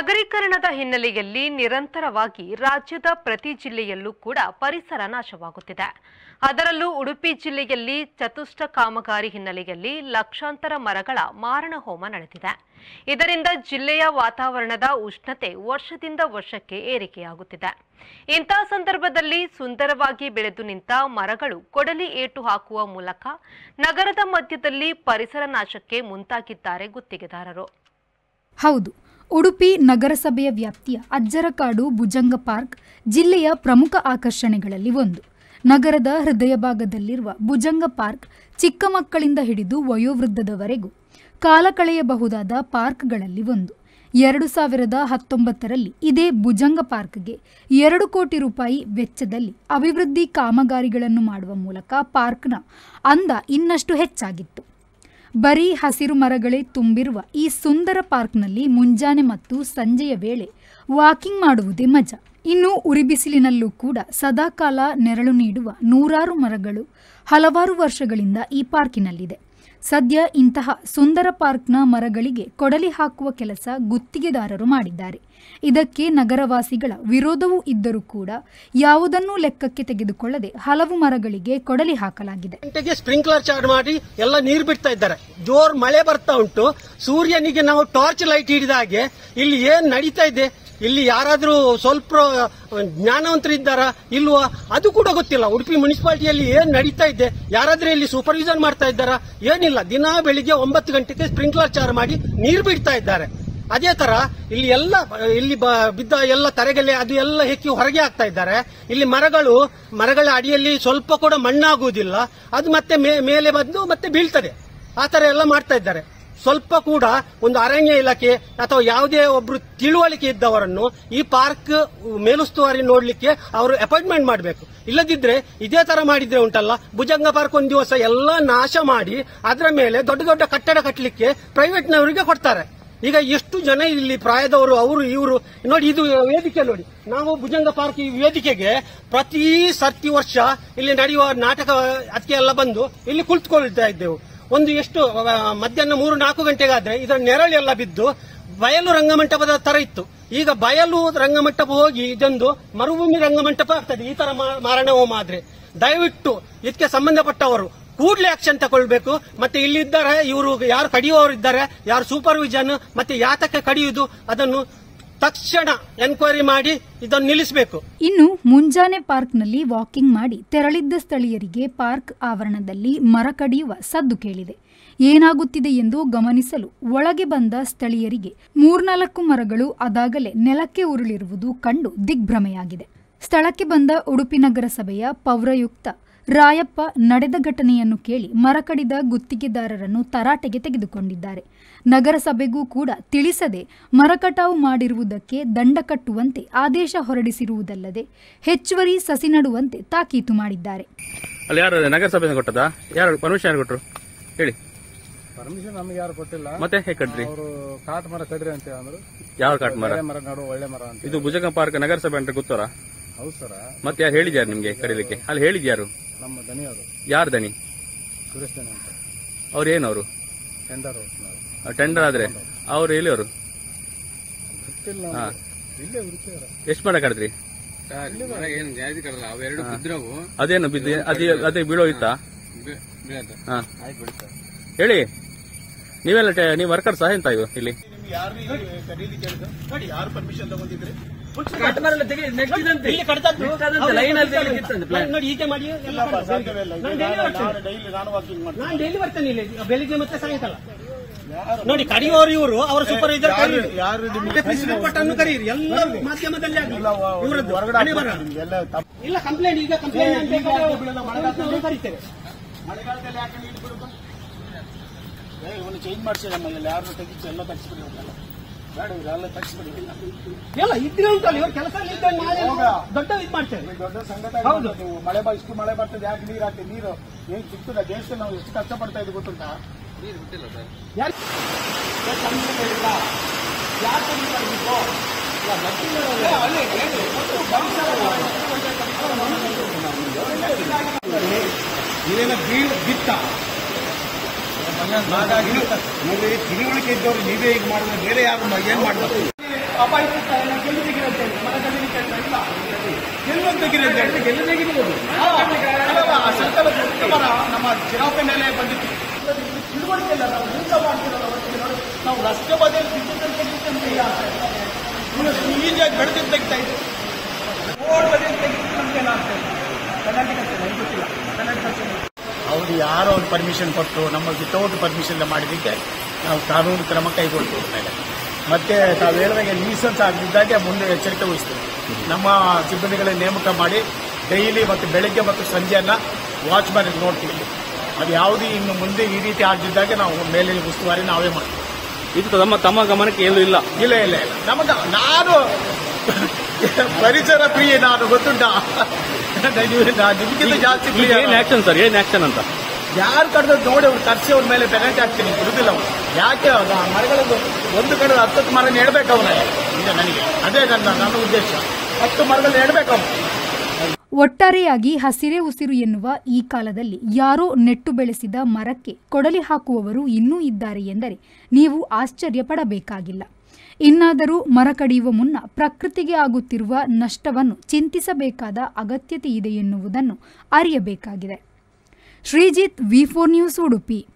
ನಗರೀಕರಣದ ಹಿನ್ನೆಲೆಯಲ್ಲಿ ನಿರಂತರವಾಗಿ ರಾಜ್ಯದ ಪ್ರತಿ ಜಿಲ್ಲೆಯಲ್ಲೂ ಕೂಡ ಪರಿಸರ ನಾಶವಾಗುತ್ತಿದೆ. ಅದರಲ್ಲೂ ಉಡುಪಿ ಜಿಲ್ಲೆಯಲ್ಲಿ ಚತುಷ್ಟ ಕಾಮಗಾರಿ ಹಿನ್ನೆಲೆಯಲ್ಲಿ ಲಕ್ಷಾಂತರ ಮರಗಳ ಮಾರಣ ಹೋಮ ನಡೆದಿದೆ. ಇದರಿಂದ ಜಿಲ್ಲೆಯ ವಾತಾವರಣದ ಉಷ್ಣತೆ ವರ್ಷದಿಂದ ವರ್ಷಕ್ಕೆ ಏರಿಕೆಯಾಗುತ್ತಿದೆ. ಇಂಥ ಸಂದರ್ಭದಲ್ಲಿ ಸುಂದರವಾಗಿ ಬೆಳೆದು ನಿಂತ ಮರಗಳು ಕೊಡಲಿ ಏಟು ಹಾಕುವ ಮೂಲಕ ನಗರದ ಮಧ್ಯದಲ್ಲಿ ಪರಿಸರ ನಾಶಕ್ಕೆ ಮುಂದಾಗಿದ್ದಾರೆ ಗುತ್ತಿಗೆದಾರರು. ಹೌದು, ಉಡುಪಿ ನಗರಸಭೆಯ ವ್ಯಾಪ್ತಿಯ ಅಜ್ಜರಕಾಡು ಭುಜಂಗ ಪಾರ್ಕ್ ಜಿಲ್ಲೆಯ ಪ್ರಮುಖ ಆಕರ್ಷಣೆಗಳಲ್ಲಿ ಒಂದು. ನಗರದ ಹೃದಯ ಭಾಗದಲ್ಲಿರುವ ಭುಜಂಗ ಪಾರ್ಕ್ ಚಿಕ್ಕ ಮಕ್ಕಳಿಂದ ಹಿಡಿದು ವಯೋವೃದ್ಧದವರೆಗೂ ಕಾಲ ಕಳೆಯಬಹುದಾದ ಪಾರ್ಕ್ಗಳಲ್ಲಿ ಒಂದು. 2019ರಲ್ಲಿ ಇದೇ ಭುಜಂಗ ಪಾರ್ಕ್ಗೆ 2 ಕೋಟಿ ರೂಪಾಯಿ ವೆಚ್ಚದಲ್ಲಿ ಅಭಿವೃದ್ಧಿ ಕಾಮಗಾರಿಗಳನ್ನು ಮಾಡುವ ಮೂಲಕ ಪಾರ್ಕ್ನ ಅಂದ ಇನ್ನಷ್ಟು ಹೆಚ್ಚಾಗಿತ್ತು. ಬರೀ ಹಸಿರು ಮರಗಳೇ ತುಂಬಿರುವ ಈ ಸುಂದರ ಪಾರ್ಕ್ನಲ್ಲಿ ಮುಂಜಾನೆ ಮತ್ತು ಸಂಜೆಯ ವೇಳೆ ವಾಕಿಂಗ್ ಮಾಡುವುದೇ ಮಜಾ. ಇನ್ನು ಉರಿಬಿಸಿಲಿನಲ್ಲೂ ಕೂಡ ಸದಾಕಾಲ ನೆರಳು ನೀಡುವ ನೂರಾರು ಮರಗಳು ಹಲವಾರು ವರ್ಷಗಳಿಂದ ಈ ಪಾರ್ಕಿನಲ್ಲಿದೆ. ಸದ್ಯ ಇಂತಹ ಸುಂದರ ಪಾರ್ಕ್ನ ಮರಗಳಿಗೆ ಕೊಡಲಿ ಹಾಕುವ ಕೆಲಸ ಗುತ್ತಿಗೆದಾರರು ಮಾಡಿದ್ದಾರೆ. ಇದಕ್ಕೆ ನಗರವಾಸಿಗಳ ವಿರೋಧವೂ ಇದ್ದರೂ ಕೂಡ ಯಾವುದನ್ನೂ ಲೆಕ್ಕಕ್ಕೆ ತೆಗೆದುಕೊಳ್ಳದೆ ಹಲವು ಮರಗಳಿಗೆ ಕೊಡಲಿ ಹಾಕಲಾಗಿದೆ. ಸ್ಪ್ರಿಂಕ್ಲರ್ ಚಾರ್ಜ್ ಮಾಡಿ ಎಲ್ಲ ನೀರು ಬಿಡ್ತಾ ಇದ್ದಾರೆ. ಜೋರ್ ಮಳೆ ಬರ್ತಾ ಉಂಟು. ಸೂರ್ಯನಿಗೆ ನಾವು ಟಾರ್ಚ್ ಲೈಟ್ ಹಿಡಿದ ಹಾಗೆ ಇಲ್ಲಿ ಏನ್ ನಡೀತಾ ಇದೆ, ಇಲ್ಲಿ ಯಾರಾದ್ರೂ ಸ್ವಲ್ಪ ಜ್ಞಾನವಂತರಿದ್ದಾರಾ ಇಲ್ವಾ ಅದು ಕೂಡ ಗೊತ್ತಿಲ್ಲ. ಉಡುಪಿ ಮುನ್ಸಿಪಾಲಿಟಿಯಲ್ಲಿ ಏನ್ ನಡೀತಾ ಇದೆ, ಯಾರಾದ್ರೂ ಇಲ್ಲಿ ಸೂಪರ್ವಿಷನ್ ಮಾಡ್ತಾ ಇದ್ದಾರಾ? ಏನಿಲ್ಲ. ದಿನ ಬೆಳಿಗ್ಗೆ 9 ಗಂಟೆಗೆ ಸ್ಪ್ರಿಂಕ್ಲರ್ ಚಾರ್ಜ್ ಮಾಡಿ ನೀರು ಬಿಡ್ತಾ ಇದ್ದಾರೆ. ಅದೇ ತರ ಇಲ್ಲಿ ಬಿದ್ದ ಎಲ್ಲ ತರೆಗೆಲೆ ಅದು ಎಲ್ಲ ಹೆಕ್ಕಿ ಹೊರಗೆ ಹಾಕ್ತಾ ಇದ್ದಾರೆ. ಇಲ್ಲಿ ಮರಗಳ ಅಡಿಯಲ್ಲಿ ಸ್ವಲ್ಪ ಕೂಡ ಮಣ್ಣಾಗುವುದಿಲ್ಲ, ಅದು ಮತ್ತೆ ಮೇಲೆ ಬಂದು ಮತ್ತೆ ಬೀಳ್ತದೆ. ಆ ತರ ಎಲ್ಲ ಮಾಡ್ತಾ ಇದ್ದಾರೆ. ಸ್ವಲ್ಪ ಕೂಡ ಒಂದು ಅರಣ್ಯ ಇಲಾಖೆ ಅಥವಾ ಯಾವುದೇ ಒಬ್ರು ತಿಳುವಳಿಕೆ ಇದ್ದವರನ್ನು ಈ ಪಾರ್ಕ್ ಮೇಲುಸ್ತುವಾರಿ ನೋಡ್ಲಿಕ್ಕೆ ಅವರು ಅಪಾಯಿಂಟ್ಮೆಂಟ್ ಮಾಡಬೇಕು. ಇಲ್ಲದಿದ್ರೆ ಇದೇ ತರ ಮಾಡಿದ್ರೆ ಉಂಟಲ್ಲ, ಭುಜಂಗ ಪಾರ್ಕ್ ಒಂದು ದಿವಸ ಎಲ್ಲ ನಾಶ ಮಾಡಿ ಅದರ ಮೇಲೆ ದೊಡ್ಡ ದೊಡ್ಡ ಕಟ್ಟಡ ಕಟ್ಟಲಿಕ್ಕೆ ಪ್ರೈವೇಟ್ನವರಿಗೆ ಕೊಡ್ತಾರೆ. ಈಗ ಎಷ್ಟು ಜನ ಇಲ್ಲಿ ಪ್ರಾಯದವರು ಅವರು ಇವರು ನೋಡಿ, ಇದು ವೇದಿಕೆ ನೋಡಿ. ನಾವು ಭುಜಂಗ ಪಾರ್ಕ್ ಈ ವೇದಿಕೆಗೆ ಪ್ರತಿ ವರ್ಷ ಇಲ್ಲಿ ನಡೆಯುವ ನಾಟಕ ಅದಕ್ಕೆ ಎಲ್ಲ ಬಂದು ಇಲ್ಲಿ ಕುಳಿತುಕೊಳ್ತಾ ಇದ್ದೆವು. ಒಂದು ಎಷ್ಟು ಮಧ್ಯಾಹ್ನ 3-4 ಗಂಟೆಗಾದ್ರೆ ಇದರ ನೆರಳೆಲ್ಲ ಬಿದ್ದು ಬಯಲು ರಂಗಮಂಟಪದ ತರ ಇತ್ತು. ಈಗ ಬಯಲು ರಂಗಮಂಟಪ ಹೋಗಿ ಇದೊಂದು ಮರುಭೂಮಿ ರಂಗಮಂಟಪ ಆಗ್ತದೆ ಈ ತರ ಮಾರಣ ಹೋಮ ಆದ್ರೆ. ದಯವಿಟ್ಟು ಇದಕ್ಕೆ ಸಂಬಂಧಪಟ್ಟವರು ಕೂಡಲೇ ಆಕ್ಷನ್ ತಗೊಳ್ಬೇಕು. ಮತ್ತೆ ಇಲ್ಲಿದ್ದಾರೆ ಇವರು ಯಾರು ಕಡಿಯುವವರು ಇದ್ದಾರೆ, ಯಾರು ಸೂಪರ್ವಿಷನ್ ಮತ್ತೆ ಯಾತಕ್ಕೆ ಕಡಿಯುವುದು ಅದನ್ನು ತಕ್ಷಣ ಎನ್ಕ್ವೈರಿ ಮಾಡಿ ಇದನ್ನು ನಿಲ್ಲಿಸಬೇಕು. ಇನ್ನು ಮುಂಜಾನೆ ಪಾರ್ಕ್ನಲ್ಲಿ ವಾಕಿಂಗ್ ಮಾಡಿ ತೆರಳಿದ್ದ ಸ್ಥಳೀಯರಿಗೆ ಪಾರ್ಕ್ ಆವರಣದಲ್ಲಿ ಮರ ಕಡಿಯುವ ಸದ್ದು ಕೇಳಿದೆ. ಏನಾಗುತ್ತಿದೆ ಎಂದು ಗಮನಿಸಲು ಒಳಗೆ ಬಂದ ಸ್ಥಳೀಯರಿಗೆ 3-4 ಮರಗಳು ಅದಾಗಲೇ ನೆಲಕ್ಕೆ ಉರುಳಿರುವುದು ಕಂಡು ದಿಗ್ಭ್ರಮೆಯಾಗಿದೆ. ಸ್ಥಳಕ್ಕೆ ಬಂದ ಉಡುಪಿ ನಗರಸಭೆಯ ಪೌರಾಯುಕ್ತ ರಾಯಪ್ಪ ನಡೆದ ಘಟನೆಯನ್ನು ಕೇಳಿ ಮರ ಕಡಿದ ಗುತ್ತಿಗೆದಾರರನ್ನು ತರಾಟೆಗೆ ತೆಗೆದುಕೊಂಡಿದ್ದಾರೆ. ನಗರಸಭೆಗೂ ಕೂಡ ತಿಳಿಸದೆ ಮರ ಕಟಾವು ಮಾಡಿರುವುದಕ್ಕೆ ದಂಡ ಕಟ್ಟುವಂತೆ ಆದೇಶ ಹೊರಡಿಸಿರುವುದಲ್ಲದೆ ಹೆಚ್ಚುವರಿ ಸಸಿ ನಡುವಂತೆ ತಾಕೀತು ಮಾಡಿದ್ದಾರೆ. ನಗರಸಭೆ ಕೊಟ್ಟದಾ? ಯಾರು ಪರ್ಮಿಷನ್ ಕೊಟ್ಟರು ಹೇಳಿ? ಪರ್ಮಿಷನ್ ನಮಗೆ ಯಾರು ಕೊಟ್ಟಿಲ್ಲ. ಮತ್ತೆ ಹೇಗೆ ಕಟ್ರಿ? ಅವರು ಕಾಟ್ ಮರ ಕಡ್ರಿ ಅಂತ ಅಂದ್ರು. ಯಾವ ಕಾಟ್ ಮರ? ಒಳ್ಳೆ ಮರ ಅಂತ. ಇದು ಭುಜಂಗ ಪಾರ್ಕ್ ನಗರಸಭೆ ಅಂತ ಗೊತ್ತಾರ? ಹೌದು ಸರ್. ಮತ್ತೆ ಯಾರು ಹೇಳಿದ್ಯಾರು ನಿಮ್ಗೆ ಕಡಿಲಿಕ್ಕೆ? ಅಲ್ಲಿ ಹೇಳಿದ್ಯಾರು? ನಮ್ಮ ದನಿ ಅವರು. ಯಾರು ದನಿ? ಸುರೇಶ್ ದನಿ ಅಂತ. ಅವ್ರು ಏನವರು? ಟೆಂಡರ್ ಆದ್ರೆ ಅವ್ರು ಎಲ್ಲಿ ಅವರು? ಎಷ್ಟು ಮರ ಕಡಿದ್ರಿ? ಅದೇನು ಬಿದ್ದು ಅದೇ ಬೀಳೋ ಇತ್ತಾ? ಹೇಳಿ, ನೀವೆಲ್ಲ ನೀವು ವರ್ಕರ್ಸ್ ಎಂತ ಇದು ಇಲ್ಲಿ? ಯಾರು ಪರ್ಮಿಷನ್ ತಗೊಂಡಿದ್ರೆ ಡೈಲಿ ಬರ್ತೇನೆ ಇಲ್ಲಿ ಬೆಳಿಗ್ಗೆ ಮತ್ತೆ ಸಾಯಂಕಾಲ. ನೋಡಿ, ಕಡಿಯುವವರು ಇವರು, ಅವರ ಸೂಪರ್ವೈಸರ್ ಪಟ್ಟನ್ನು ಕರೀರಿ. ಎಲ್ಲ ಮಾಧ್ಯಮದಲ್ಲಿ ಇಲ್ಲ ಕಂಪ್ಲೇಂಟ್. ಈಗ ಕಂಪ್ಲೇಂಟ್ ಕರೀತೇವೆ. ಮಳೆಗಾಲದಲ್ಲಿ ಯಾಕೆ ನೀರು ಬಿಡುದು? ಇವನು ಚೇಂಜ್ ಮಾಡಿಸಿದಮ್ಮ. ಇಲ್ಲಿ ಯಾರು ತೆಗಿಸಿ ಎಲ್ಲ ತಗ್ಸ್ಬಿಡಿ ಬೇಡ, ಇವರೆಲ್ಲ ತಗ್ಸ್ಬಿಡಿ. ಎಲ್ಲ ಇದ್ರೆ ಉಂಟಲ್ಲ ಇವ್ರ ಕೆಲಸ ದೊಡ್ಡ ಇದು ಮಾಡ್ತೇವೆ. ದೊಡ್ಡ ಸಂಘಟನೆ. ಹೌದು, ಇಷ್ಟು ಮಳೆ ಬರ್ತದೆ, ಯಾಕೆ ನೀರು ಹಾಕಿ? ನೀರು ಏನ್ ಸಿಗ್ತದೆ? ದೇಶದಲ್ಲಿ ನಾವು ಎಷ್ಟು ಕಷ್ಟಪಡ್ತಾ ಇದ್ದೀವಿ ಗೊತ್ತುಂಟಾ? ನೀರು ಬಿಟ್ಟಿಲ್ಲ ಸರ್. ಯಾರು ನೀವೇನ ಬಿತ್ತ ಹಾಗಾಗಿ ನೋಡ್ರಿ, ತಿಳುವಳಿಕೆ ಇದ್ದವ್ರು ನೀವೇ ಈಗ ಮಾಡಿದ್ರೆ ಬೇರೆ ಯಾರು ಏನ್ ಮಾಡ್ಬೇಕು? ಅಪಾಯಿತ ಗೆಲ್ಲು ತೆಗಿರಂತೆ ಮರ ಕಡಿಲಿಕ್ಕೆ ಇಲ್ಲ ಗೆಲ್ಲು ತೆಗಿರಂತೆ ಹೇಳಿದ್ರೆ ಗೆಲ್ಲು ತೆಗಿಬಹುದು ಸರ್ಕಾರ ಮರ ನಮ್ಮ ಜಿರಾಫೆ ಮೇಲೆ ಬಂದಿತ್ತು ತಿಳುವಳಿಕೆ ಇಲ್ಲ ನಾವು ಊಟ ಮಾಡ್ತಿರೋದು ನಾವು ರಸ್ತೆ ಬದಿಯಲ್ಲಿ ಬಿದ್ದುದನ್ನು ತೆಗಿಲಿಕ್ಕೆ ಅಂತ ಇಲ್ಲ ಈಜಿಯಾಗಿ ಬೆಳೆದಿದ್ದು ತೆಗಿತಾ ಇದ್ದೀವಿ ರೋಡ್ ಬದಿಯಲ್ಲಿ ತೆಗಿಲಿಕ್ಕೆ ನಮ್ಗೆ ಏನಾಗ್ತಾ ಇದೆ ಕರ್ನಾಟಕ ನನಗೆ ಗೊತ್ತಿಲ್ಲ ಕರ್ನಾಟಕ ಅವರು ಯಾರೋ ಒಂದು ಪರ್ಮಿಷನ್ ಕೊಟ್ಟು ನಮ್ಮ ವಿತೌಟ್ ಪರ್ಮಿಷನ್ ಮಾಡಿದ್ದಕ್ಕೆ ನಾವು ಕಾನೂನು ಕ್ರಮ ಕೈಗೊಳ್ತೀವಿ ಮೇಲೆ ಮತ್ತೆ ತಾವು ಹೇಳಿದಾಗ ಲೀಸನ್ಸ್ ಆಗದಿದ್ದಾಗೆ ಮುಂದೆ ಎಚ್ಚರಿಕೆ ವಹಿಸ್ತೀವಿ ನಮ್ಮ ಸಿಬ್ಬಂದಿಗಳ ನೇಮಕ ಮಾಡಿ ಡೈಲಿ ಮತ್ತು ಬೆಳಗ್ಗೆ ಮತ್ತು ಸಂಜೆಯನ್ನ ವಾಚ್ಮ್ಯಾನ್ ನೋಡ್ತೀವಿ ಅದು ಯಾವುದು ಇನ್ನು ಮುಂದೆ ಈ ರೀತಿ ಆಗದಿದ್ದಾಗೆ ನಾವು ಮೇಲಿನ ಉಸ್ತುವಾರಿ ನಾವೇ ಮಾಡ್ತೀವಿ. ಇದು ತಮ್ಮ ಗಮನಕ್ಕೆ ಎಲ್ಲೂ ಇಲ್ಲ? ಇಲ್ಲ ಇಲ್ಲ ಇಲ್ಲ ನಾನು ಪರಿಸರ ಪ್ರಿಯ ನಾನು ಗೊತ್ತುಂಟ ನಿಮ್ಗಿಂತ ಜಾಸ್ತಿ ಪ್ರಿಯ. ಏನ್ ಆಕ್ಷನ್ ಸರ್, ಏನ್ ಆಕ್ಷನ್ ಅಂತ ಯಾರು ಕಡ್ದು ನೋಡಿ ಅವ್ರು ತರಿಸಿ ಅವ್ರ ಮೇಲೆ ಪೆನಾಲ್ಟಿ ಹಾಕ್ತೀನಿ ಬಿಡುದಿಲ್ಲ ಅವ್ರು. ಯಾಕೆ ಮರಗಳದ್ದು ಒಂದು ಕಡೆ 10 ಮರ ನೆಡಬೇಕು ಅವನಿಗೆ ಈಗ ನನಗೆ ಅದೇ ನನ್ನ ಉದ್ದೇಶ 10 ಮರಗಳು ನೆಡಬೇಕು ಅವನು. ಒಟ್ಟಾರೆಯಾಗಿ ಹಸಿರೇ ಉಸಿರು ಎನ್ನುವ ಈ ಕಾಲದಲ್ಲಿ ಯಾರೋ ನೆಟ್ಟು ಬೆಳೆಸಿದ ಮರಕ್ಕೆ ಕೊಡಲಿ ಹಾಕುವವರು ಇನ್ನೂ ಇದ್ದಾರೆ ಎಂದರೆ ನೀವು ಆಶ್ಚರ್ಯ ಪಡಬೇಕಾಗಿಲ್ಲ. ಇನ್ನಾದರೂ ಮರ ಕಡಿಯುವ ಮುನ್ನ ಪ್ರಕೃತಿಗೆ ಆಗುತ್ತಿರುವ ನಷ್ಟವನ್ನು ಚಿಂತಿಸಬೇಕಾದ ಅಗತ್ಯತೆ ಇದೆ ಎನ್ನುವುದನ್ನು ಅರಿಯಬೇಕಾಗಿದೆ. Sreejith, V4 news, Udupi.